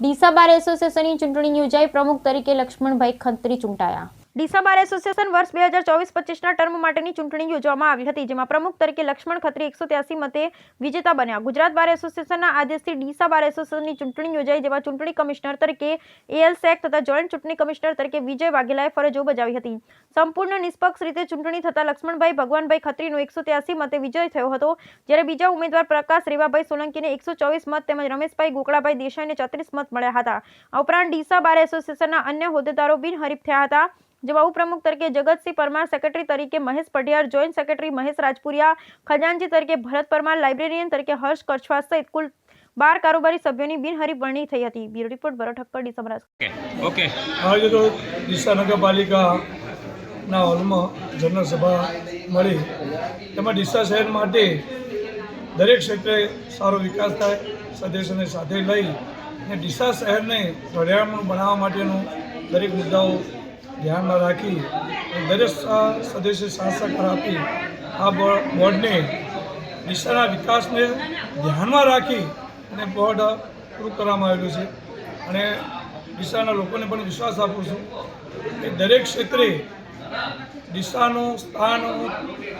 ડીસા બાર એસોસિએશનની ચૂંટણી યોજાઈ, પ્રમુખ તરીકે લક્ષ્મણભાઈ ખત્રી ચૂંટાયા। ડીસા બાર એસોસિએશન વર્ષ 2024-25ના ટર્મ માટેની ચૂંટણી યોજવામાં આવી હતી, જેમાં પ્રમુખ તરીકે લક્ષ્મણ ખત્રી 183 મતે વિજેતા બન્યા। ગુજરાત બાર એસોસિએશનના આદેશથી ડીસા બાર એસોસિએશનની ચૂંટણી યોજાઈ, જેમાં ચૂંટણી કમિશનર તરીકે એલ શેખ તથા જોઈન્ટ ચૂંટણી કમિશનર તરીકે વિજય વાઘેલાએ ફરજો બજાવી હતી। સંપૂર્ણ નિષ્પક્ષ રીતે ચૂંટણી થતા લક્ષ્મણભાઈ ભગવાનભાઈ ખત્રીનો 183 મતે વિજય થયો હતો, જ્યારે બીજા ઉમેદવાર પ્રકાશ રેવાભાઈ સોલંકીને 124 મત તેમજ રમેશભાઈ ગોકળાભાઈ દેસાઈને 34 મત મળ્યા હતા। આ ઉપરાંત ડીસા બાર એસોસિએશનના અન્ય હોદ્દેદારો બિનહરીફ થયા હતા, જેમાં ઉપપ્રમુખ તરીકે જગતસિંહ પરમાર, સેક્રેટરી તરીકે મહેશ પઢિયાર, જોઈન્ટ સેક્રેટરી મહેશ રાજપુરિયા, ખજાનચી તરીકે ભરત પરમાર, લાઇબ્રેરિયન તરીકે હર્ષ કચ્છવા સહિત કુલ 12 કારોબારી સભ્યોની બિનહરીફ વરણી થઈ હતી। બ્યુરો રિપોર્ટ ભરત ઠક્કર, ડીસા બનાસકાંઠા। ઓકે આજે તો ડીસા નગરપાલિકાના હોલમાં જનરલ સભા મળી, તેમાં ડીસા શહેર માટે દરેક ક્ષેત્રે સારો વિકાસ થાય, સદસ્યોને સાથે લઈ અને ડીસા શહેરને પર્યાવરણ બનાવવા માટેનું દરેક મુદ્દાઓ ધ્યાનમાં રાખી દરેક સદસ્ય સાથ સહકાર આપી આ બોર્ડને ડીસાના વિકાસને ધ્યાનમાં રાખી અને બોર્ડ પૂરું કરવામાં આવેલું છે। અને ડીસાના લોકોને પણ વિશ્વાસ આપું છું કે દરેક ક્ષેત્રે ડીસાનું સ્થાન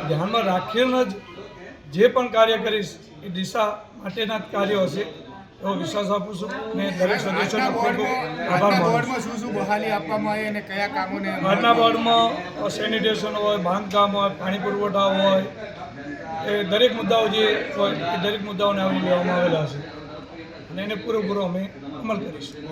ધ્યાનમાં રાખીને જ જે પણ કાર્ય કરીશ એ ડીસા માટેના જ કાર્યો હશે એવો વિશ્વાસ આપું છું અને દરેક સદસ્યોનો ખૂબ આભાર માનું છું। શું બહાલી આપવામાં આવી અને કયા કામોને બહારના બોર્ડમાં સેનિટેશન હોય, બાંધકામ હોય, પાણી પુરવઠા હોય, એ દરેક મુદ્દાઓ જે હોય એ દરેક મુદ્દાઓને આવરી લેવામાં આવેલા છે અને એને પૂરેપૂરો અમે અમલ કરીશું।